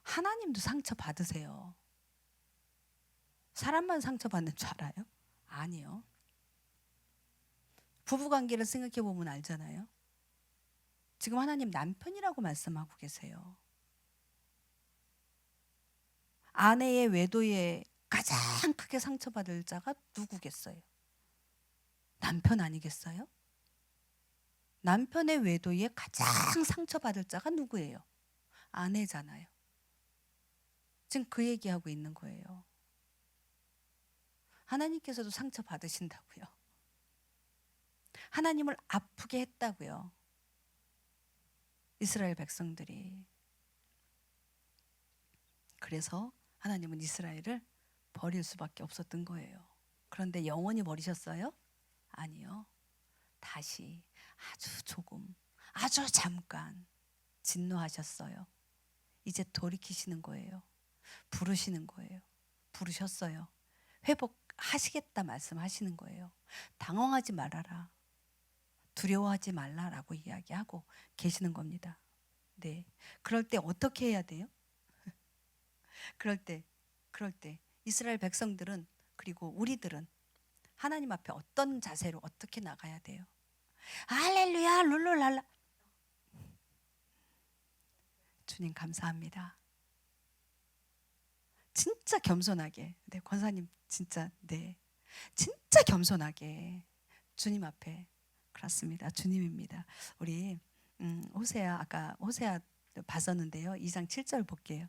하나님도 상처 받으세요. 사람만 상처 받는 줄 알아요? 아니요. 부부관계를 생각해 보면 알잖아요. 지금 하나님 남편이라고 말씀하고 계세요. 아내의 외도에 가장 크게 상처받을 자가 누구겠어요? 남편 아니겠어요? 남편의 외도에 가장 상처받을 자가 누구예요? 아내잖아요. 지금 그 얘기하고 있는 거예요. 하나님께서도 상처받으신다고요. 하나님을 아프게 했다고요. 이스라엘 백성들이. 그래서 하나님은 이스라엘을 버릴 수밖에 없었던 거예요. 그런데 영원히 버리셨어요? 아니요. 다시 아주 조금, 아주 잠깐 진노하셨어요. 이제 돌이키시는 거예요. 부르시는 거예요. 부르셨어요. 회복하시겠다 말씀하시는 거예요. 당황하지 말아라. 두려워하지 말라라고 이야기하고 계시는 겁니다. 네. 그럴 때 어떻게 해야 돼요? 그럴 때 이스라엘 백성들은, 그리고 우리들은 하나님 앞에 어떤 자세로 어떻게 나가야 돼요? 할렐루야 룰루랄라. 주님 감사합니다. 진짜 겸손하게, 네, 권사님 진짜, 네, 진짜 겸손하게 주님 앞에. 그렇습니다. 주님입니다. 우리 호세아, 아까 호세아 봤었는데요. 2장 7절 볼게요.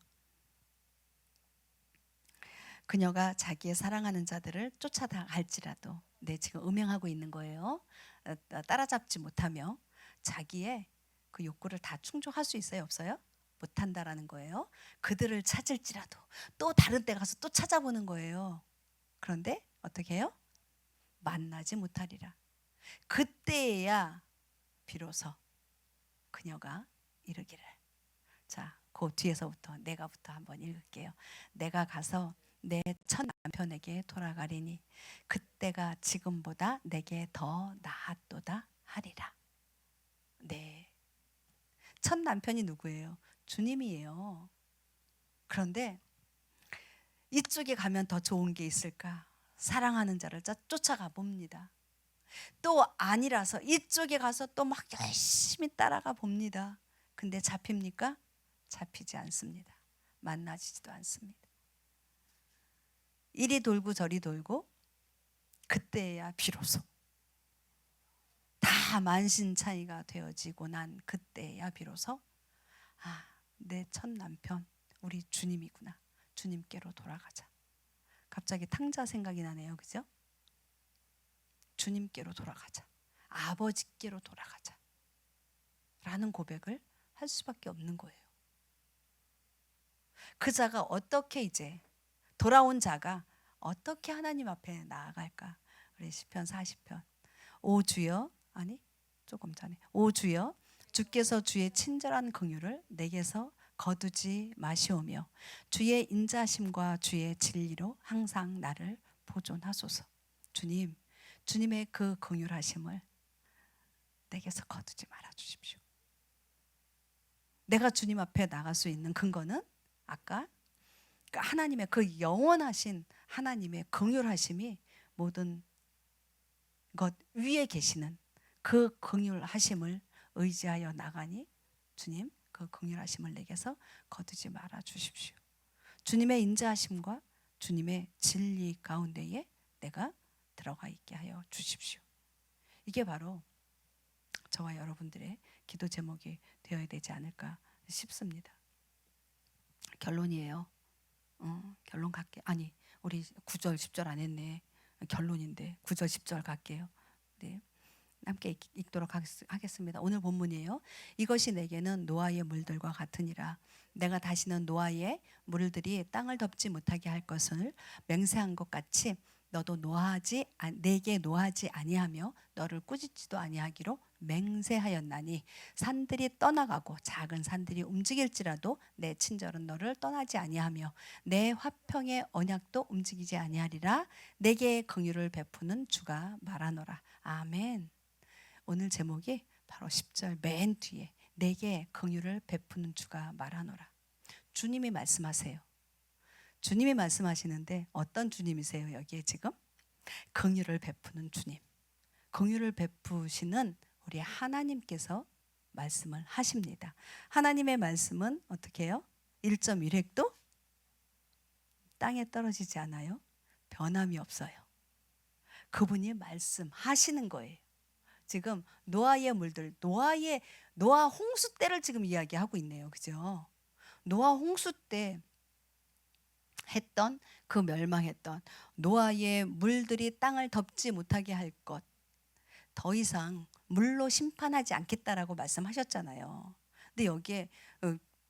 그녀가 자기의 사랑하는 자들을 쫓아갈지라도, 네, 지금 음행하고 있는 거예요. 따라잡지 못하며 자기의 그 욕구를 다 충족할 수 있어요, 없어요? 못한다라는 거예요. 그들을 찾을지라도 또 다른 데 가서 또 찾아보는 거예요. 그런데 어떻게 해요? 만나지 못하리라. 그때야 비로소 그녀가 이르기를. 자, 그 뒤에서부터 내가부터 한번 읽을게요. 내가 가서 내 첫 남편에게 돌아가리니 그때가 지금보다 내게 더 나았도다 하리라. 네, 첫 남편이 누구예요? 주님이에요. 그런데 이쪽에 가면 더 좋은 게 있을까? 사랑하는 자를 쫓아가 봅니다. 또 아니라서 이쪽에 가서 또 막 열심히 따라가 봅니다. 근데 잡힙니까? 잡히지 않습니다. 만나지도 않습니다. 이리 돌고 저리 돌고 그때야 비로소 다 만신창이가 되어지고 난 그때야 비로소 아, 내 첫 남편 우리 주님이구나. 주님께로 돌아가자. 갑자기 탕자 생각이 나네요. 그죠? 주님께로 돌아가자. 아버지께로 돌아가자. 라는 고백을 할 수밖에 없는 거예요. 그 자가 어떻게, 이제 돌아온 자가 어떻게 하나님 앞에 나아갈까? 우리 시편 40편. 오 주여, 아니 조금 전에, 오 주여 주께서 주의 친절한 긍휼을 내게서 거두지 마시오며 주의 인자심과 주의 진리로 항상 나를 보존하소서. 주님, 주님의 그 긍휼하심을 내게서 거두지 말아 주십시오. 내가 주님 앞에 나갈 수 있는 근거는 아까 하나님의 그 영원하신 하나님의 긍휼하심이 모든 것 위에 계시는 그 긍휼하심을 의지하여 나가니 주님 그 긍휼하심을 내게서 거두지 말아 주십시오. 주님의 인자하심과 주님의 진리 가운데에 내가 들어가 있게 하여 주십시오. 이게 바로 저와 여러분들의 기도 제목이 되어야 되지 않을까 싶습니다. 결론이에요. 결론 갈게. 아니, 우리 9절 10절 안 했네. 결론인데 9절 10절 갈게요. 네, 함께 읽도록 하겠습니다. 오늘 본문이에요. 이것이 내게는 노아의 물들과 같으니라. 내가 다시는 노아의 물들이 땅을 덮지 못하게 할 것을 맹세한 것 같이 너도 내게 노하지 아니하며 너를 꾸짖지도 아니하기로 맹세하였나니 산들이 떠나가고 작은 산들이 움직일지라도 내 친절은 너를 떠나지 아니하며 내 화평의 언약도 움직이지 아니하리라. 내게 긍휼을 베푸는 주가 말하노라. 아멘. 오늘 제목이 바로 10절 맨 뒤에 내게 긍휼을 베푸는 주가 말하노라. 주님이 말씀하세요. 주님이 말씀하시는데 어떤 주님이세요? 여기에 지금 긍휼을 베푸는 주님, 긍휼을 베푸시는 우리 하나님께서 말씀을 하십니다. 하나님의 말씀은 어떻게 해요? 1.1획도 땅에 떨어지지 않아요. 변함이 없어요. 그분이 말씀하시는 거예요. 지금 노아의 물들, 노아 홍수 때를 지금 이야기하고 있네요. 그죠? 노아 홍수 때 했던 그 멸망했던 노아의 물들이 땅을 덮지 못하게 할 것, 더 이상 물로 심판하지 않겠다라고 말씀하셨잖아요. 근데 여기에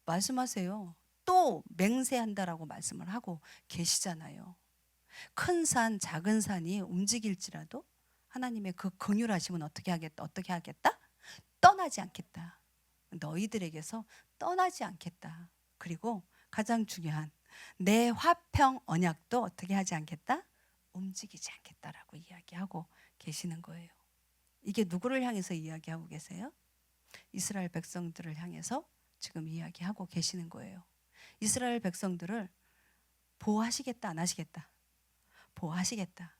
말씀하세요. 또 맹세한다라고 말씀을 하고 계시잖아요. 큰 산, 작은 산이 움직일지라도 하나님의 그 긍휼하심은 어떻게 하겠다? 어떻게 하겠다? 떠나지 않겠다. 너희들에게서 떠나지 않겠다. 그리고 가장 중요한 내 화평 언약도 어떻게 하지 않겠다? 움직이지 않겠다라고 이야기하고 계시는 거예요. 이게 누구를 향해서 이야기하고 계세요? 이스라엘 백성들을 향해서 지금 이야기하고 계시는 거예요. 이스라엘 백성들을 보호하시겠다, 안 하시겠다? 보호하시겠다.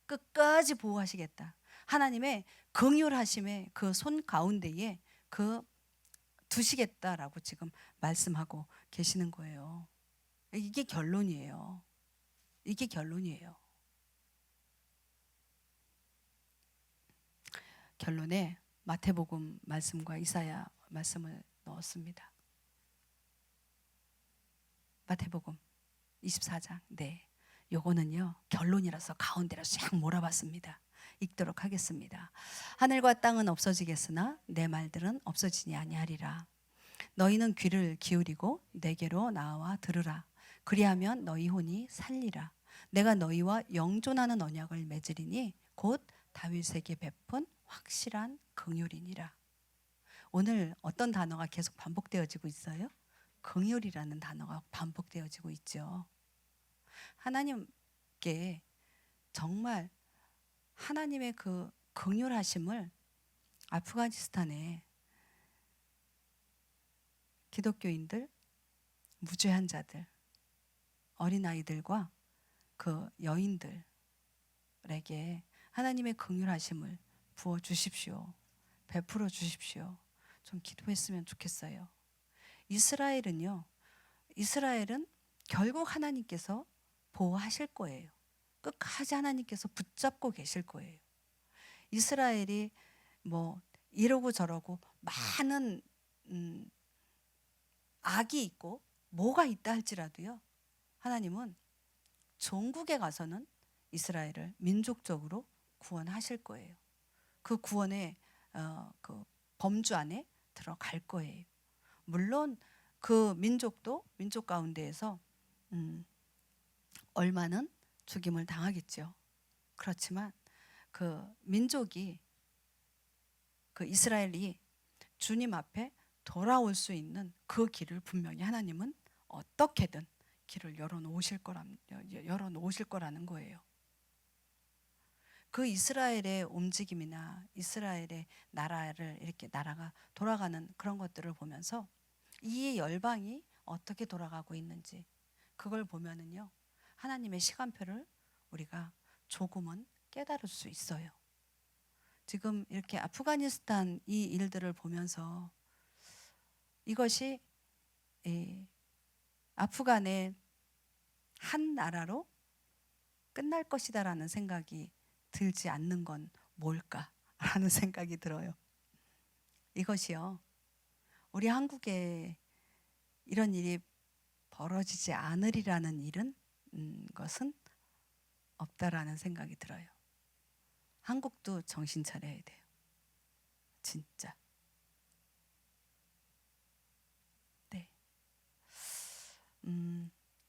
끝까지 보호하시겠다. 하나님의 긍휼하심의 그 손 가운데에 그 두시겠다라고 지금 말씀하고 계시는 거예요. 이게 결론이에요. 이게 결론이에요. 결론에 마태복음 말씀과 이사야 말씀을 넣었습니다. 마태복음 24장. 네. 요거는요, 결론이라서 가운데로 쫙 몰아봤습니다. 읽도록 하겠습니다. 하늘과 땅은 없어지겠으나 내 말들은 없어지니 아니하리라. 너희는 귀를 기울이고 내게로 나와 들으라. 그리하면 너희 혼이 살리라. 내가 너희와 영존하는 언약을 맺으리니 곧 다윗에게 베푼 확실한 긍휼이니라. 오늘 어떤 단어가 계속 반복되어지고 있어요? 긍휼이라는 단어가 반복되어지고 있죠. 하나님께 정말 하나님의 그 긍휼하심을 아프가니스탄의 기독교인들, 무죄한 자들, 어린아이들과 그 여인들에게 하나님의 긍휼하심을 부어 주십시오. 베풀어 주십시오. 좀 기도했으면 좋겠어요. 이스라엘은 결국 하나님께서 보호하실 거예요. 끝까지 하나님께서 붙잡고 계실 거예요. 이스라엘이 뭐 이러고 저러고 많은 악이 있고 뭐가 있다 할지라도요, 하나님은 종국에 가서는 이스라엘을 민족적으로 구원하실 거예요. 그 구원의 그 범주 안에 들어갈 거예요. 물론 그 민족도 민족 가운데에서 얼마는 죽임을 당하겠죠. 그렇지만 그 민족이, 그 이스라엘이 주님 앞에 돌아올 수 있는 그 길을 분명히 하나님은 어떻게든 길을 열어놓으실 거라는 거예요. 그 이스라엘의 움직임이나 이스라엘의 나라를 이렇게 나라가 돌아가는 그런 것들을 보면서 이 열방이 어떻게 돌아가고 있는지 그걸 보면은요, 하나님의 시간표를 우리가 조금은 깨달을 수 있어요. 지금 이렇게 아프가니스탄 이 일들을 보면서 이것이 아프간의 한 나라로 끝날 것이다라는 생각이 들지 않는 건 뭘까라는 생각이 들어요. 이것이요, 우리 한국에 이런 일이 벌어지지 않으리라는 일은 것은 없다라는 생각이 들어요. 한국도 정신 차려야 돼요. 진짜. 네.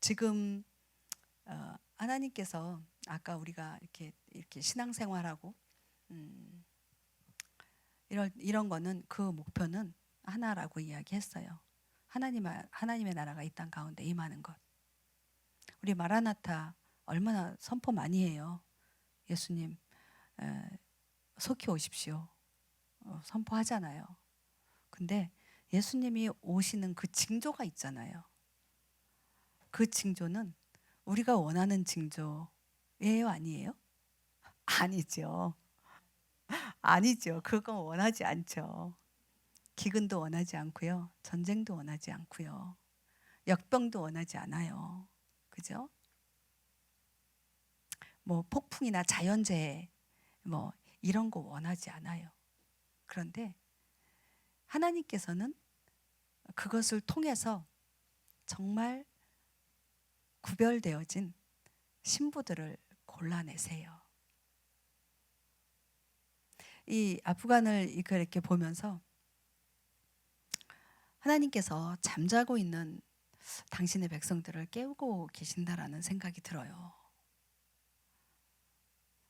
지금 하나님께서 아까 우리가 이렇게 신앙생활하고 이런 거는 그 목표는 하나라고 이야기했어요. 하나님의 나라가 이 땅 가운데 임하는 것. 우리 마라나타 얼마나 선포 많이 해요. 예수님 속히 오십시오. 선포하잖아요. 근데 예수님이 오시는 그 징조가 있잖아요. 그 징조는 우리가 원하는 징조예요, 아니에요? 아니죠. 아니죠. 그건 원하지 않죠. 기근도 원하지 않고요. 전쟁도 원하지 않고요. 역병도 원하지 않아요. 그죠? 뭐 폭풍이나 자연재해 뭐 이런 거 원하지 않아요. 그런데 하나님께서는 그것을 통해서 정말 구별되어진 신부들을 골라내세요. 이 아프간을 이렇게 보면서 하나님께서 잠자고 있는 당신의 백성들을 깨우고 계신다라는 생각이 들어요.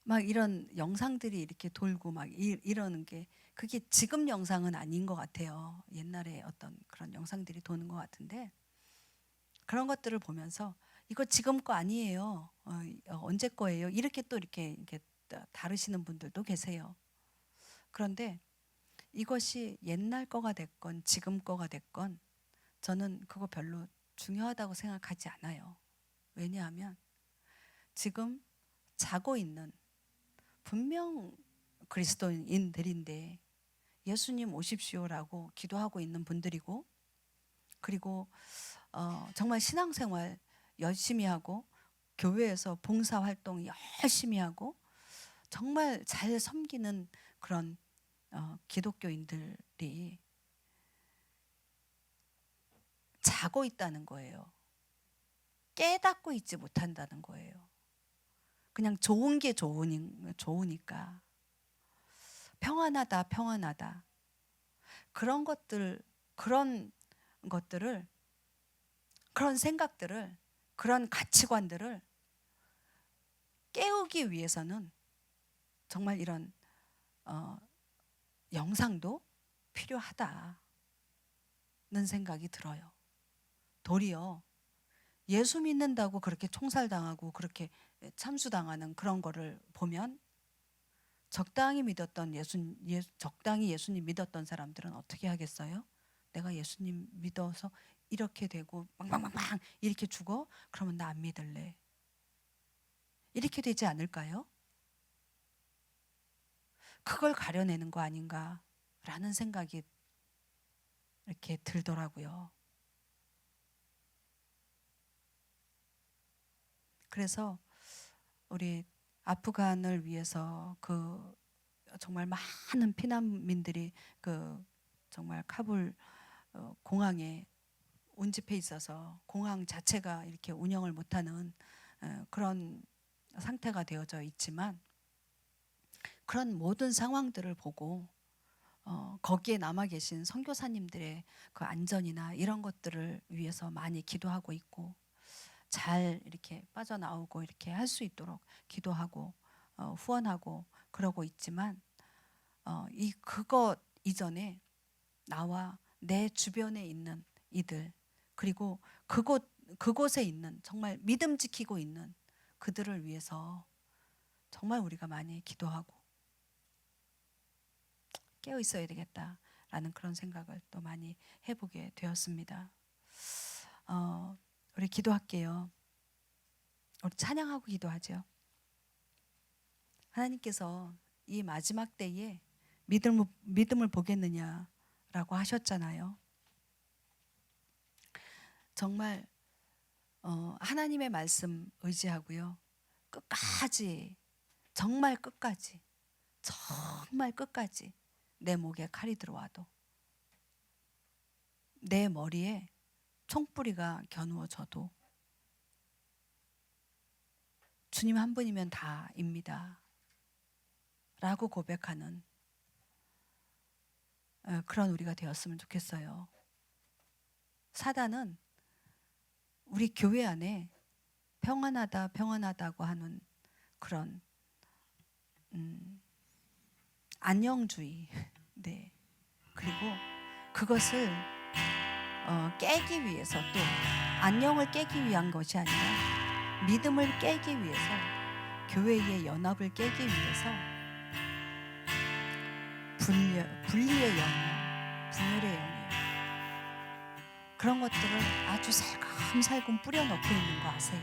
막 이런 영상들이 이렇게 돌고 막 이러는 게 그게 지금 영상은 아닌 것 같아요. 옛날에 어떤 그런 영상들이 도는 것 같은데 그런 것들을 보면서 이거 지금 거 아니에요. 언제 거예요? 이렇게 또 이렇게 다루시는 분들도 계세요. 그런데 이것이 옛날 거가 됐건 지금 거가 됐건 저는 그거 별로 중요하다고 생각하지 않아요. 왜냐하면 지금 자고 있는 분명 그리스도인들인데 예수님 오십시오라고 기도하고 있는 분들이고 그리고 정말 신앙생활 열심히 하고 교회에서 봉사활동 열심히 하고 정말 잘 섬기는 그런 기독교인들이 자고 있다는 거예요. 깨닫고 있지 못한다는 거예요. 그냥 좋은 게 좋으니까 평안하다 평안하다 그런 것들을 그런 생각들을 그런 가치관들을 깨우기 위해서는 정말 이런 영상도 필요하다는 생각이 들어요. 도리어 예수 믿는다고 그렇게 총살당하고 그렇게 참수당하는 그런 거를 보면 적당히 예수님 믿었던 사람들은 어떻게 하겠어요? 내가 예수님 믿어서 이렇게 되고 빵빵빵빵 이렇게 죽어? 그러면 나 안 믿을래. 이렇게 되지 않을까요? 그걸 가려내는 거 아닌가라는 생각이 이렇게 들더라고요. 그래서 우리 아프간을 위해서 그 정말 많은 피난민들이 그 정말 카불 공항에 운집해 있어서 공항 자체가 이렇게 운영을 못하는 그런 상태가 되어져 있지만 그런 모든 상황들을 보고 거기에 남아 계신 선교사님들의 그 안전이나 이런 것들을 위해서 많이 기도하고 있고 잘 이렇게 빠져나오고 이렇게 할 수 있도록 기도하고 후원하고 그러고 있지만 그것 이전에 나와 내 주변에 있는 이들 그리고 그곳에 있는 정말 믿음 지키고 있는 그들을 위해서 정말 우리가 많이 기도하고 깨어 있어야 되겠다라는 그런 생각을 또 많이 해보게 되었습니다. 우리 기도할게요. 우리 찬양하고 기도하죠. 하나님께서 이 마지막 때에 믿음을 보겠느냐라고 하셨잖아요. 정말 하나님의 말씀 의지하고요. 끝까지 정말 끝까지 내 목에 칼이 들어와도 내 머리에 총뿌리가 겨누어져도 주님 한 분이면 다입니다. 라고 고백하는 그런 우리가 되었으면 좋겠어요. 사단은 우리 교회 안에 평안하다고 하는 그런 안녕주의 네. 그리고 그것을 깨기 위해서 또 안녕을 깨기 위한 것이 아니라 믿음을 깨기 위해서 교회의 연합을 깨기 위해서 분리의 영이요 분열의 영이요 그런 것들을 아주 살금살금 뿌려넣고 있는 거 아세요?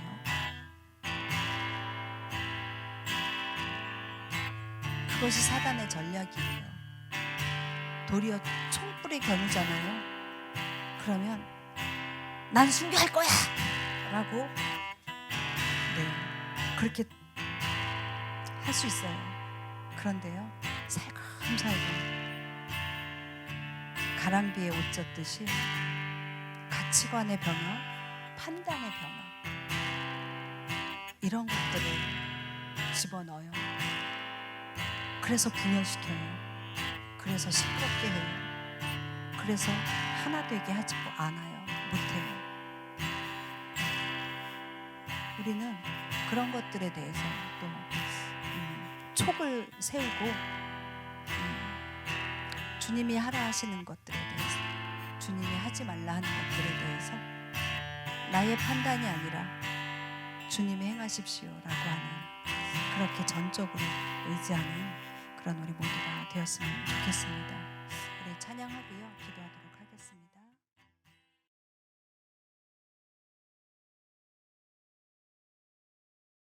그것이 사단의 전략이에요. 도리어 총불에 겨누잖아요. 그러면 난 순교할 거야 라고 그렇게 할 수 있어요. 그런데요, 살금살금 가랑비에 옷 젖듯이 가치관의 변화, 판단의 변화, 이런 것들을 집어넣어요. 그래서 분열시켜요. 그래서 시끄럽게 해요. 그래서 하나 되게 하지 않아요. 못해요. 우리는 그런 것들에 대해서 또 촉을 세우고 주님이 하라 하시는 것들에 대해서, 주님이 하지 말라 하는 것들에 대해서 나의 판단이 아니라 주님이 행하십시오라고 하는, 그렇게 전적으로 의지하는 그런 우리 모두가 되었으면 좋겠습니다. 우리 찬양하고요, 기도하도록 하겠습니다.